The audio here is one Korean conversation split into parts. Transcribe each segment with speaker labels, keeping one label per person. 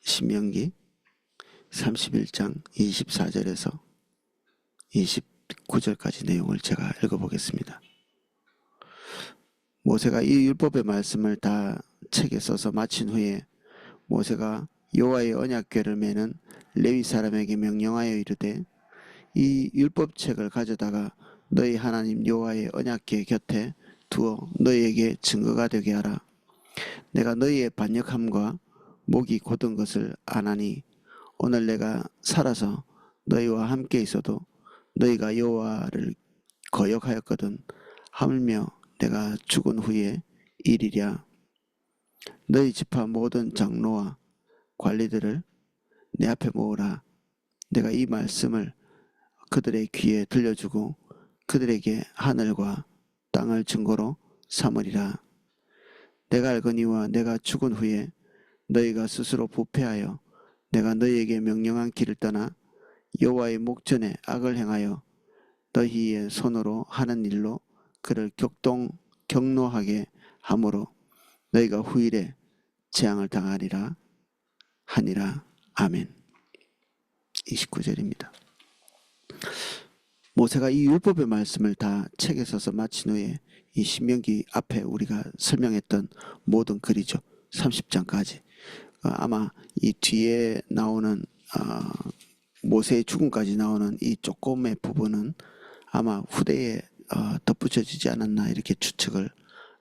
Speaker 1: 신명기 31장 24절에서 29절까지 내용을 제가 읽어보겠습니다. 모세가 이 율법의 말씀을 다 책에 써서 마친 후에 모세가 여호와의 언약궤를 메는 레위 사람에게 명령하여 이르되 이 율법책을 가져다가 너희 하나님 여호와의 언약궤 곁에 두어 너희에게 증거가 되게 하라. 내가 너희의 반역함과 목이 곧은 것을 아나니 오늘 내가 살아서 너희와 함께 있어도 너희가 여호와를 거역하였거든 하물며 내가 죽은 후에 일이랴. 너희 지파 모든 장로와 관리들을 내 앞에 모으라. 내가 이 말씀을 그들의 귀에 들려주고 그들에게 하늘과 땅을 증거로 삼으리라. 내가 알거니와 내가 죽은 후에 너희가 스스로 부패하여 내가 너희에게 명령한 길을 떠나 여호와의 목전에 악을 행하여 너희의 손으로 하는 일로 그를 격노하게 하므로 너희가 후일에 재앙을 당하리라 하니라. 아멘. 29절입니다. 모세가 이 율법의 말씀을 다 책에 써서 마친 후에 이 신명기 앞에 우리가 설명했던 모든 글이죠. 30장까지. 아마 이 뒤에 나오는 모세의 죽음까지 나오는 이 조금의 부분은 아마 후대에 덧붙여지지 않았나 이렇게 추측을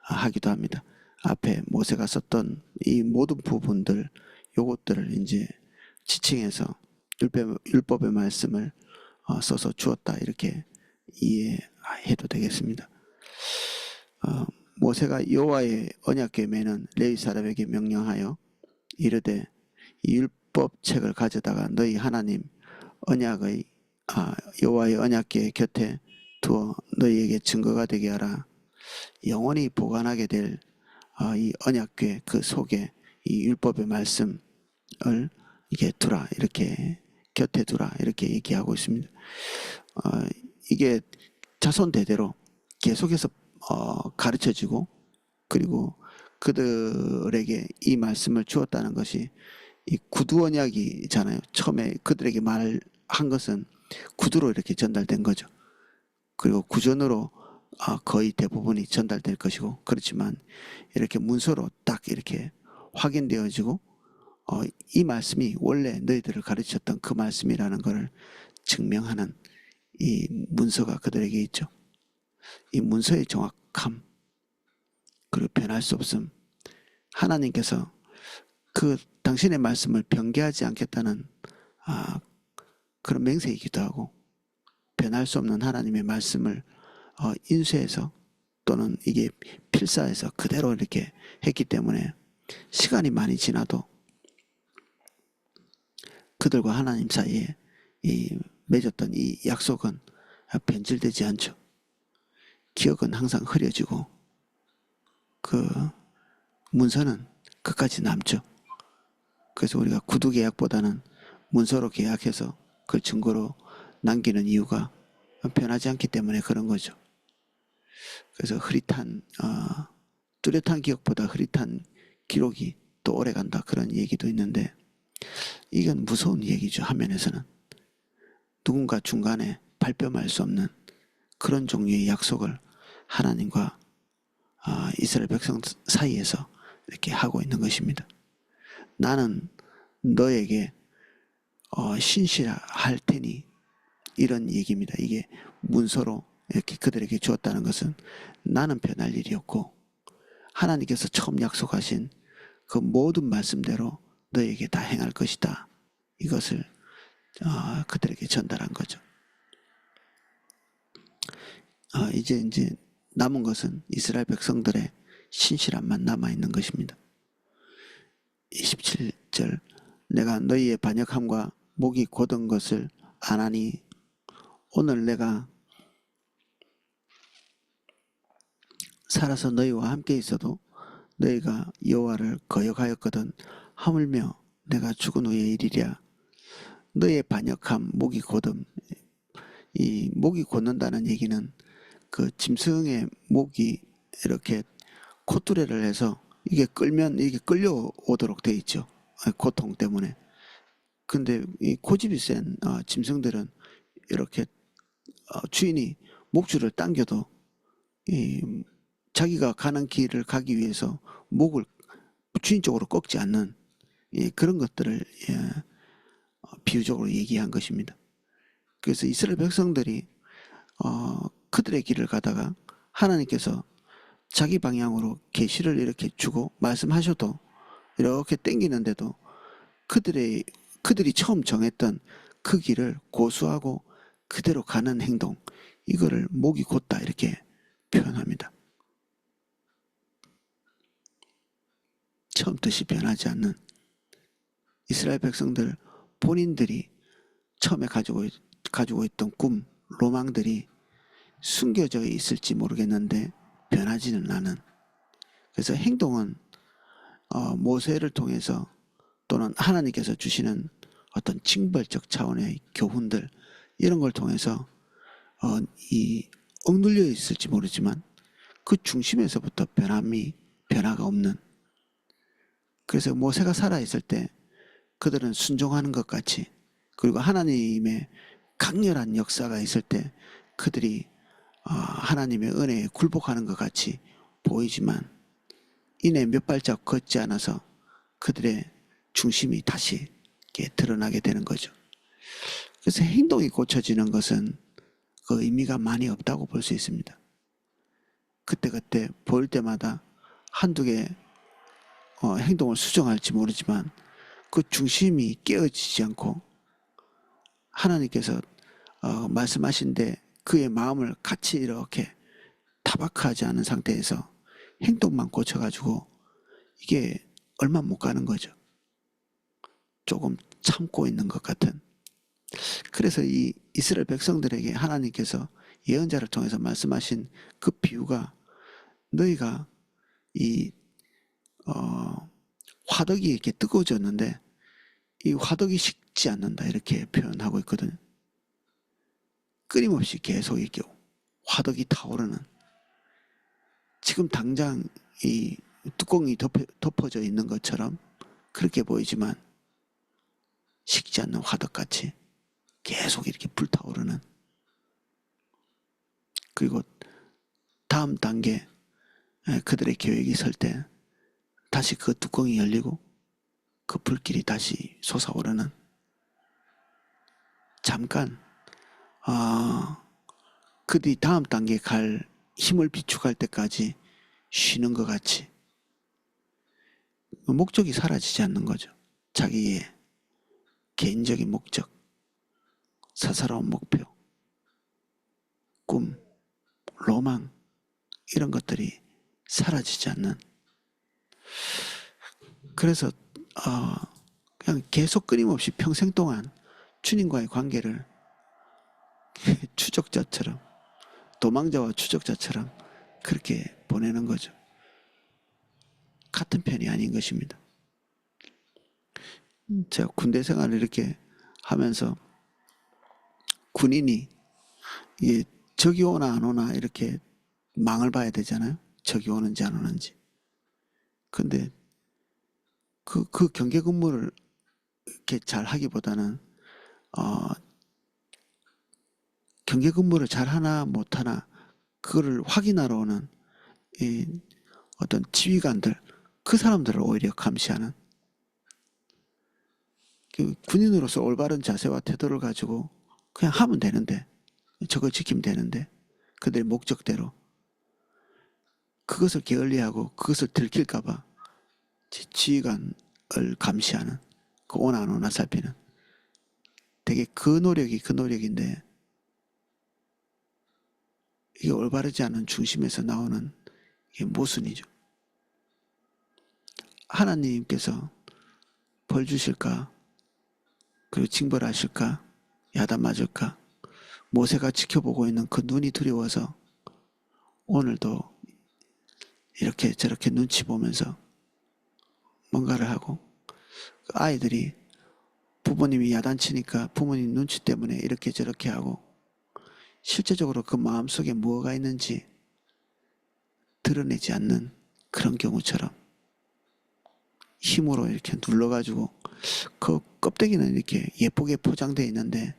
Speaker 1: 하기도 합니다. 앞에 모세가 썼던 이 모든 부분들, 요것들을 이제 지칭해서 율법의 말씀을 써서 주었다 이렇게 이해해도 되겠습니다. 모세가 여호와의 언약궤 메는 레위 사람에게 명령하여 이르되 이 율법책을 가져다가 너희 하나님 언약의 여호와의 언약궤 곁에 두어 너희에게 증거가 되게 하라. 영원히 보관하게 될 이 언약궤 그 속에 이 율법의 말씀을 이게 두라 이렇게 곁에 두라 이렇게 얘기하고 있습니다. 이게 자손 대대로 계속해서 가르쳐지고 그리고 그들에게 이 말씀을 주었다는 것이 이 구두 언약이잖아요. 처음에 그들에게 말한 것은 구두로 이렇게 전달된 거죠. 그리고 구전으로 거의 대부분이 전달될 것이고 그렇지만 이렇게 문서로 딱 이렇게 확인되어지고 이 말씀이 원래 너희들을 가르쳤던 그 말씀이라는 것을 증명하는 이 문서가 그들에게 있죠. 이 문서의 정확함 그리고 변할 수 없음, 하나님께서 그 당신의 말씀을 변개하지 않겠다는 그런 맹세이기도 하고 변할 수 없는 하나님의 말씀을 인쇄해서 또는 이게 필사해서 그대로 이렇게 했기 때문에 시간이 많이 지나도 그들과 하나님 사이에 맺었던 이 약속은 변질되지 않죠. 기억은 항상 흐려지고 그 문서는 끝까지 남죠. 그래서 우리가 구두 계약보다는 문서로 계약해서 그 증거로 남기는 이유가 변하지 않기 때문에 그런 거죠. 그래서 흐릿한 뚜렷한 기억보다 흐릿한 기록이 또 오래간다 그런 얘기도 있는데 이건 무서운 얘기죠. 한면에서는 누군가 중간에 발뺌할 수 없는 그런 종류의 약속을 하나님과 이스라엘 백성 사이에서 이렇게 하고 있는 것입니다. 나는 너에게 신실할 테니 이런 얘기입니다. 이게 문서로 이렇게 그들에게 주었다는 것은 나는 변할 일이 없고 하나님께서 처음 약속하신 그 모든 말씀대로 너에게 다 행할 것이다. 이것을 그들에게 전달한 거죠. 이제 남은 것은 이스라엘 백성들의 신실함만 남아있는 것입니다. 27절 내가 너희의 반역함과 목이 곧은 것을 아나니 오늘 내가 살아서 너희와 함께 있어도 너희가 여호와를 거역하였거든 하물며 내가 죽은 후에 일이랴. 너희의 반역함 목이 곧음, 이 목이 곧는다는 얘기는 그 짐승의 목이 이렇게 콧뚜레를 해서 이게 끌면 이게 끌려오도록 돼 있죠. 고통 때문에. 근데 이 고집이 센 짐승들은 이렇게 주인이 목줄을 당겨도 이 자기가 가는 길을 가기 위해서 목을 주인 쪽으로 꺾지 않는 그런 것들을 비유적으로 얘기한 것입니다. 그래서 이스라엘 백성들이 그들의 길을 가다가 하나님께서 자기 방향으로 계시를 이렇게 주고 말씀하셔도 이렇게 땡기는데도 그들이 처음 정했던 그 길을 고수하고 그대로 가는 행동, 이거를 목이 곧다 이렇게 표현합니다. 처음 뜻이 변하지 않는 이스라엘 백성들 본인들이 처음에 가지고 있던 꿈, 로망들이 숨겨져 있을지 모르겠는데 변하지는 않은. 그래서 행동은 모세를 통해서 또는 하나님께서 주시는 어떤 징벌적 차원의 교훈들, 이런 걸 통해서 이 억눌려 있을지 모르지만 그 중심에서부터 변화가 없는. 그래서 모세가 살아있을 때 그들은 순종하는 것 같이, 그리고 하나님의 강렬한 역사가 있을 때 그들이 하나님의 은혜에 굴복하는 것 같이 보이지만 이내 몇 발짝 걷지 않아서 그들의 중심이 다시 드러나게 되는 거죠. 그래서 행동이 고쳐지는 것은 그 의미가 많이 없다고 볼 수 있습니다. 그때그때 보일 때마다 한두 개 행동을 수정할지 모르지만 그 중심이 깨어지지 않고 하나님께서 말씀하신데 그의 마음을 같이 이렇게 타박하지 않은 상태에서 행동만 고쳐가지고 이게 얼마 못 가는 거죠. 조금 참고 있는 것 같은. 그래서 이 이스라엘 백성들에게 하나님께서 예언자를 통해서 말씀하신 그 비유가 너희가 이 화덕이 이렇게 뜨거워졌는데 이 화덕이 식지 않는다 이렇게 표현하고 있거든요. 끊임없이 계속 이렇게 화덕이 타오르는, 지금 당장 이 뚜껑이 덮어져 있는 것처럼 그렇게 보이지만 식지 않는 화덕같이 계속 이렇게 불타오르는. 그리고 다음 단계 그들의 계획이 설 때 다시 그 뚜껑이 열리고 그 불길이 다시 솟아오르는, 잠깐 그들이 다음 단계에 갈 힘을 비축할 때까지 쉬는 것 같이 목적이 사라지지 않는 거죠. 자기의 개인적인 목적, 사사로운 목표, 꿈, 로망, 이런 것들이 사라지지 않는. 그래서 그냥 계속 끊임없이 평생 동안 주님과의 관계를 추적자처럼, 도망자와 추적자처럼 그렇게 보내는 거죠. 같은 편이 아닌 것입니다. 제가 군대 생활을 이렇게 하면서 군인이 적이 오나 안 오나 이렇게 망을 봐야 되잖아요. 적이 오는지 안 오는지. 근데 그 경계 근무를 이렇게 잘 하기보다는 경계 근무를 잘 하나 못 하나 그거를 확인하러 오는 어떤 지휘관들, 그 사람들을 오히려 감시하는. 군인으로서 올바른 자세와 태도를 가지고 그냥 하면 되는데, 저걸 지키면 되는데 그들의 목적대로 그것을 게을리하고 그것을 들킬까봐 지휘관을 감시하는, 그 오나 안 오나 살피는, 되게 그 노력인데 이게 올바르지 않은 중심에서 나오는 이게 모순이죠. 하나님께서 벌 주실까, 그리고 징벌하실까, 야단 맞을까, 모세가 지켜보고 있는 그 눈이 두려워서 오늘도 이렇게 저렇게 눈치 보면서 뭔가를 하고, 아이들이 부모님이 야단치니까 부모님 눈치 때문에 이렇게 저렇게 하고, 실제적으로 그 마음속에 무엇가 있는지 드러내지 않는 그런 경우처럼 힘으로 이렇게 눌러가지고 그 껍데기는 이렇게 예쁘게 포장되어 있는데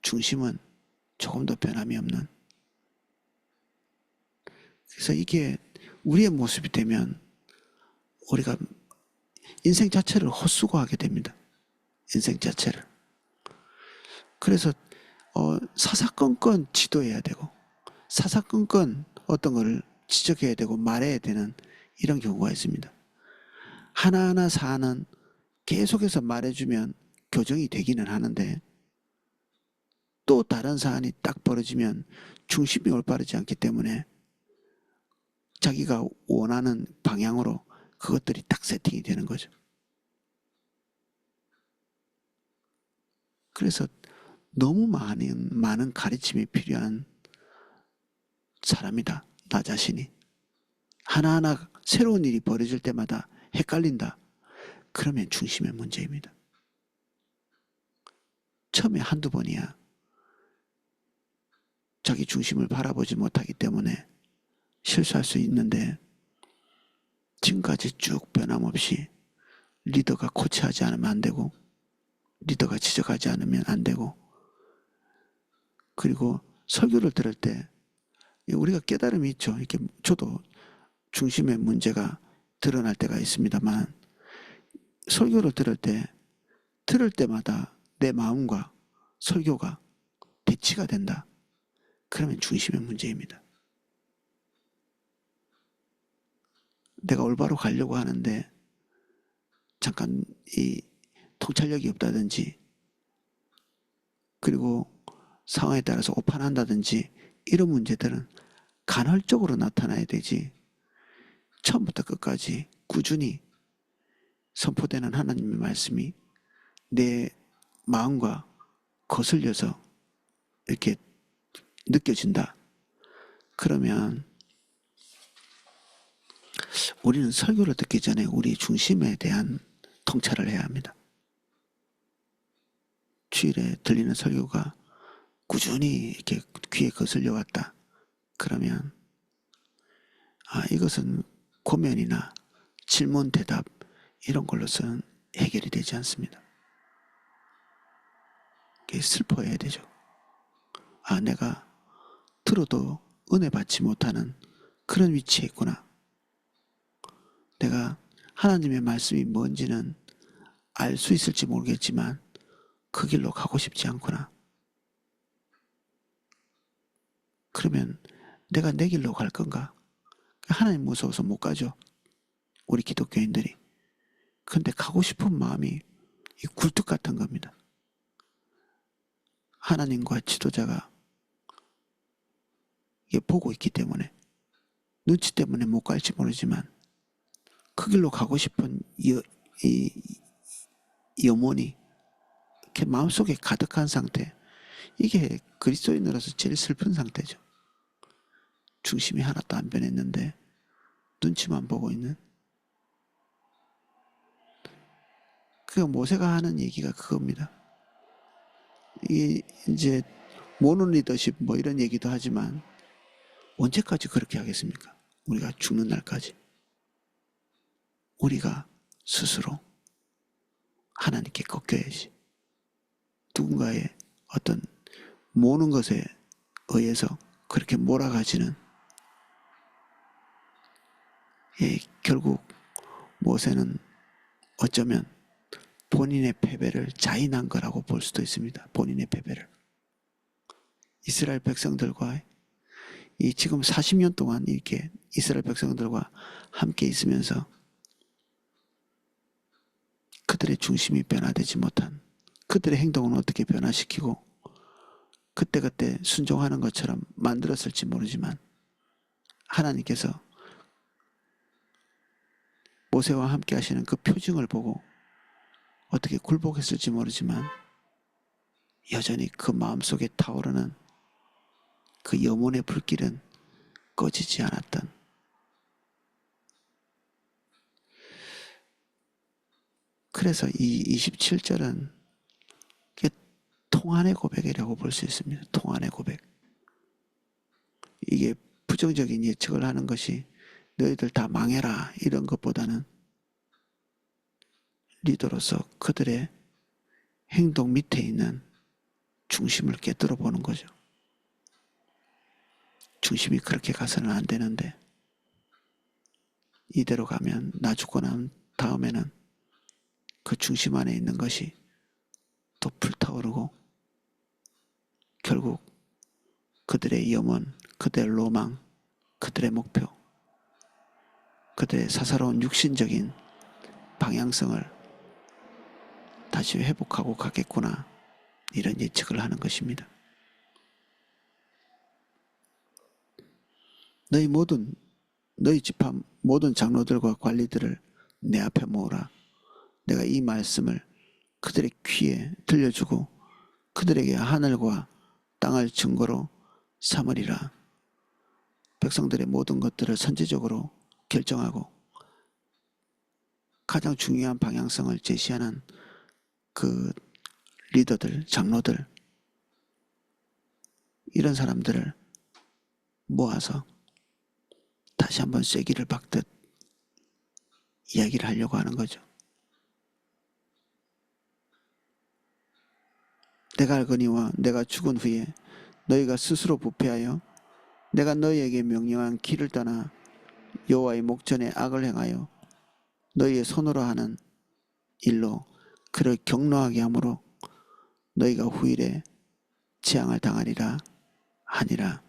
Speaker 1: 중심은 조금도 변함이 없는. 그래서 이게 우리의 모습이 되면 우리가 인생 자체를 헛수고하게 됩니다. 인생 자체를. 그래서 사사건건 지도해야 되고 사사건건 어떤 걸 지적해야 되고 말해야 되는 이런 경우가 있습니다. 하나하나 사안은 계속해서 말해주면 교정이 되기는 하는데 또 다른 사안이 딱 벌어지면 중심이 올바르지 않기 때문에 자기가 원하는 방향으로 그것들이 딱 세팅이 되는 거죠. 그래서 너무 많은 가르침이 필요한 사람이다. 나 자신이. 하나하나 새로운 일이 벌어질 때마다 헷갈린다. 그러면 중심의 문제입니다. 처음에 한두 번이야. 자기 중심을 바라보지 못하기 때문에 실수할 수 있는데 지금까지 쭉 변함없이 리더가 코치하지 않으면 안 되고 리더가 지적하지 않으면 안 되고 그리고 설교를 들을 때 우리가 깨달음이 있죠. 이렇게 저도 중심의 문제가 드러날 때가 있습니다만 설교를 들을 때마다 내 마음과 설교가 대치가 된다. 그러면 중심의 문제입니다. 내가 올바로 가려고 하는데 잠깐 이 통찰력이 없다든지 그리고 상황에 따라서 오판한다든지 이런 문제들은 간헐적으로 나타나야 되지 처음부터 끝까지 꾸준히 선포되는 하나님의 말씀이 내 마음과 거슬려서 이렇게 느껴진다. 그러면 우리는 설교를 듣기 전에 우리 중심에 대한 통찰을 해야 합니다. 주일에 들리는 설교가 꾸준히 이렇게 귀에 거슬려 왔다. 그러면 이것은 고면이나 질문 대답 이런 걸로서는 해결이 되지 않습니다. 슬퍼해야 되죠. 내가 들어도 은혜 받지 못하는 그런 위치에 있구나. 내가 하나님의 말씀이 뭔지는 알 수 있을지 모르겠지만 그 길로 가고 싶지 않구나. 그러면 내가 내 길로 갈 건가? 하나님 무서워서 못 가죠. 우리 기독교인들이. 그런데 가고 싶은 마음이 굴뚝 같은 겁니다. 하나님과 지도자가 보고 있기 때문에 눈치 때문에 못 갈지 모르지만 그 길로 가고 싶은 염원이 이렇게 마음속에 가득한 상태. 이게 그리스도인으로서 제일 슬픈 상태죠. 중심이 하나도 안 변했는데 눈치만 보고 있는. 그 모세가 하는 얘기가 그겁니다. 이제 모노 리더십 뭐 이런 얘기도 하지만 언제까지 그렇게 하겠습니까? 우리가 죽는 날까지. 우리가 스스로 하나님께 꺾여야지. 누군가의 어떤 모는 것에 의해서 그렇게 몰아가지는 결국 모세는 어쩌면 본인의 패배를 자인한 거라고 볼 수도 있습니다. 본인의 패배를. 이스라엘 백성들과 지금 40년 동안 이렇게 이스라엘 백성들과 함께 있으면서 그들의 중심이 변화되지 못한 그들의 행동은 어떻게 변화시키고 그때그때 순종하는 것처럼 만들었을지 모르지만 하나님께서 모세와 함께 하시는 그 표징을 보고 어떻게 굴복했을지 모르지만 여전히 그 마음속에 타오르는 그 염원의 불길은 꺼지지 않았던. 그래서 이 27절은 통한의 고백이라고 볼 수 있습니다. 통한의 고백. 이게 부정적인 예측을 하는 것이 너희들 다 망해라 이런 것보다는 리더로서 그들의 행동 밑에 있는 중심을 깨뜨려 보는 거죠. 중심이 그렇게 가서는 안 되는데 이대로 가면 나 죽고 난 다음에는 그 중심 안에 있는 것이 또 불타오르고 결국 그들의 염원, 그들의 로망, 그들의 목표, 그들의 사사로운 육신적인 방향성을 다시 회복하고 가겠구나, 이런 예측을 하는 것입니다. 너희 집합 모든 장로들과 관리들을 내 앞에 모으라. 내가 이 말씀을 그들의 귀에 들려주고 그들에게 하늘과 땅을 증거로 삼으리라. 백성들의 모든 것들을 선제적으로 결정하고 가장 중요한 방향성을 제시하는 그 리더들, 장로들, 이런 사람들을 모아서 다시 한번 쐐기를 박듯 이야기를 하려고 하는 거죠. 내가 알거니와 내가 죽은 후에 너희가 스스로 부패하여 내가 너희에게 명령한 길을 떠나 여호와의 목전에 악을 행하여 너희의 손으로 하는 일로 그를 격노하게 하므로 너희가 후일에 재앙을 당하리라 하니라.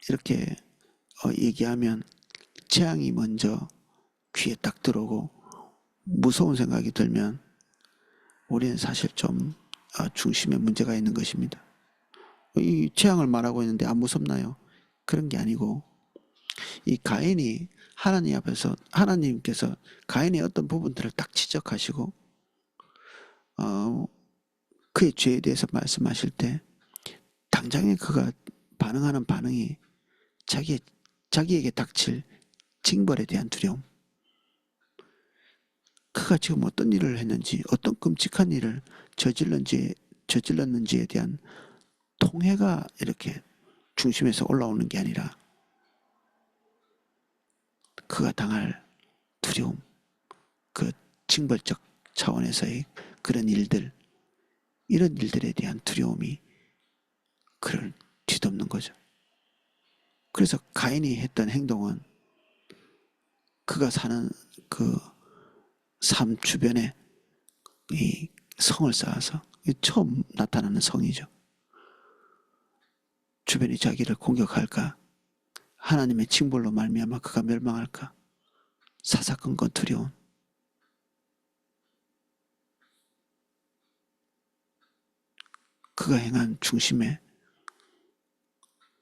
Speaker 1: 이렇게 얘기하면 재앙이 먼저 귀에 딱 들어오고 무서운 생각이 들면 우리는 사실 좀 중심에 문제가 있는 것입니다. 이 재앙을 말하고 있는데 안 무섭나요? 그런 게 아니고 이 가인이 하나님 앞에서 하나님께서 가인의 어떤 부분들을 딱 지적하시고 그의 죄에 대해서 말씀하실 때 당장에 그가 반응하는 반응이 자기에게 닥칠 징벌에 대한 두려움, 그가 지금 어떤 일을 했는지 어떤 끔찍한 일을 저질렀는지에 대한 통해가 이렇게 중심에서 올라오는 게 아니라 그가 당할 두려움, 그 징벌적 차원에서의 그런 일들, 이런 일들에 대한 두려움이 그를 뒤덮는 거죠. 그래서 가인이 했던 행동은 그가 사는 그 삶 주변에 이 성을 쌓아서, 처음 나타나는 성이죠. 주변이 자기를 공격할까, 하나님의 징벌로 말미암아 그가 멸망할까, 사사건건 두려운 그가 행한 중심의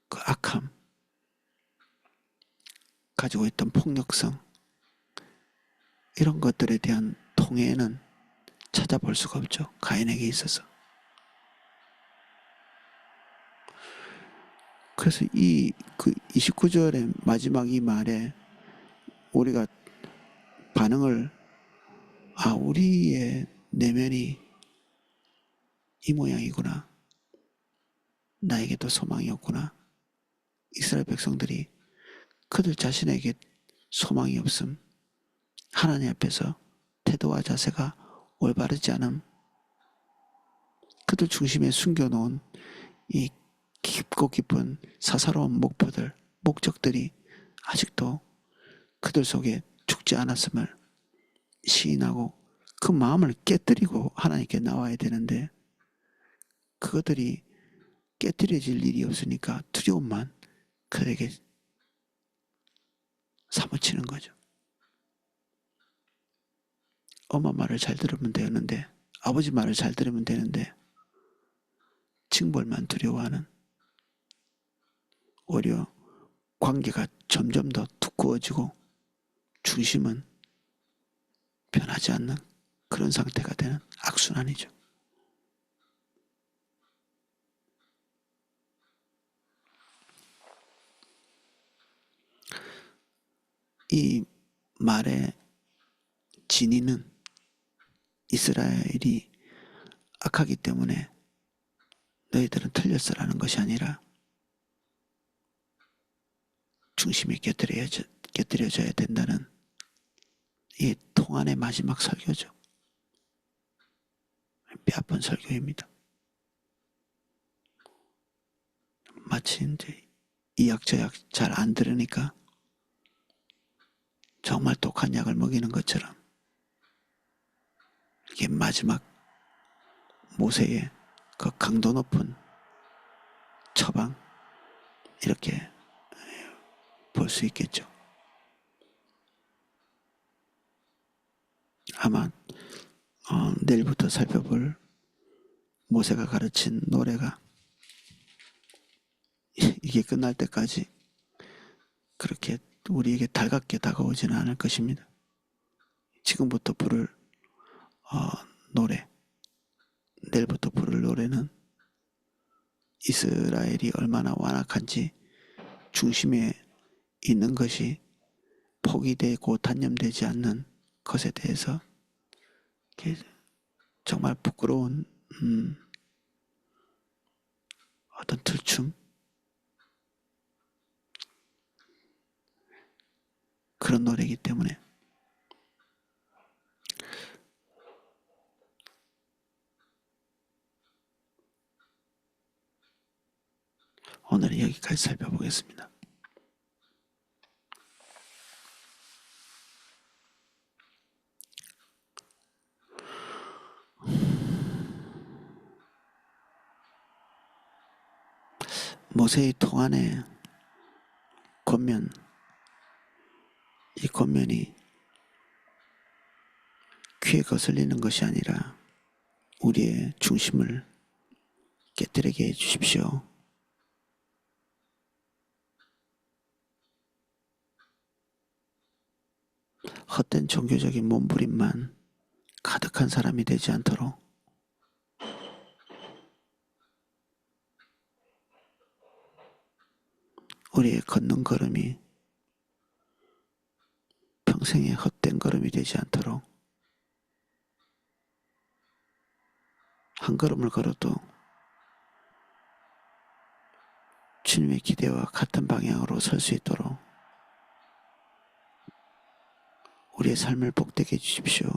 Speaker 1: 그 악함, 가지고 있던 폭력성, 이런 것들에 대한 통해는 찾아볼 수가 없죠. 가인에게 있어서. 그래서 그 29절의 마지막 이 말에 우리가 반응을, 우리의 내면이 이 모양이구나, 나에게도 소망이 없구나. 이스라엘 백성들이 그들 자신에게 소망이 없음, 하나님 앞에서 태도와 자세가 올바르지 않음, 그들 중심에 숨겨놓은 이 깊고 깊은 사사로운 목적들이 아직도 그들 속에 죽지 않았음을 시인하고 그 마음을 깨뜨리고 하나님께 나와야 되는데, 그것들이 깨뜨려질 일이 없으니까 두려움만 그에게 사무치는 거죠. 엄마 말을 잘 들으면 되는데, 아버지 말을 잘 들으면 되는데 징벌만 두려워하는, 오히려 관계가 점점 더 두꺼워지고 중심은 변하지 않는 그런 상태가 되는 악순환이죠. 이 말의 진위는 이스라엘이 악하기 때문에 너희들은 틀렸어라는 것이 아니라 중심이 깨뜨려져야 된다는 이 통안의 마지막 설교죠. 뼈아픈 설교입니다. 마치 이제 이약저약 잘 안 들으니까 정말 독한 약을 먹이는 것처럼 이게 마지막 모세의 그 강도 높은 처방 이렇게 볼 수 있겠죠. 아마 내일부터 살펴볼 모세가 가르친 노래가 이게 끝날 때까지 그렇게 우리에게 달갑게 다가오지는 않을 것입니다. 지금부터 부를 노래, 내일부터 부를 노래는 이스라엘이 얼마나 완악한지 중심에 있는 것이 포기되고 단념되지 않는 것에 대해서 정말 부끄러운 어떤 들춤 그런 노래이기 때문에 오늘은 여기까지 살펴보겠습니다. 모세의 통안의 권면, 이 권면이 귀에 거슬리는 것이 아니라 우리의 중심을 깨뜨리게 해주십시오. 헛된 종교적인 몸부림만 가득한 사람이 되지 않도록 우리의 걷는 걸음이 평생의 헛된 걸음이 되지 않도록 한 걸음을 걸어도 주님의 기대와 같은 방향으로 설 수 있도록 우리의 삶을 복되게 해주십시오.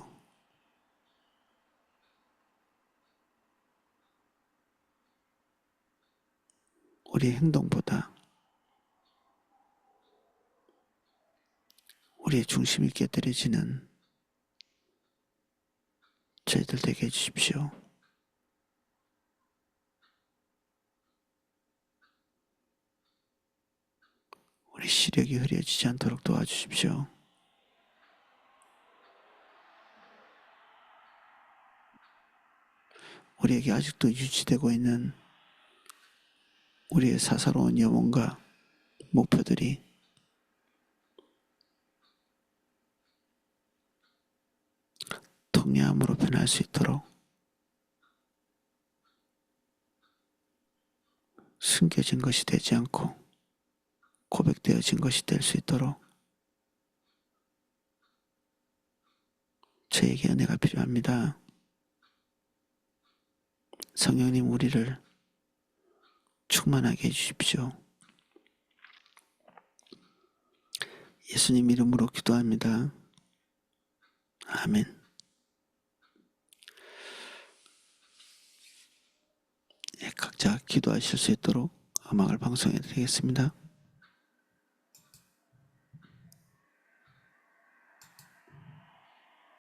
Speaker 1: 우리의 행동보다 우리의 중심이 깨뜨려지는 저희들 되게 해주십시오. 우리 시력이 흐려지지 않도록 도와주십시오. 우리에게 아직도 유지되고 있는 우리의 사사로운 영혼과 목표들이 통례함으로 변할 수 있도록 숨겨진 것이 되지 않고 고백되어진 것이 될 수 있도록 저에게 은혜가 필요합니다. 성령님 우리를 충만하게 해주십시오. 예수님 이름으로 기도합니다. 아멘. 각자 기도하실 수 있도록 음악을 방송해 드리겠습니다.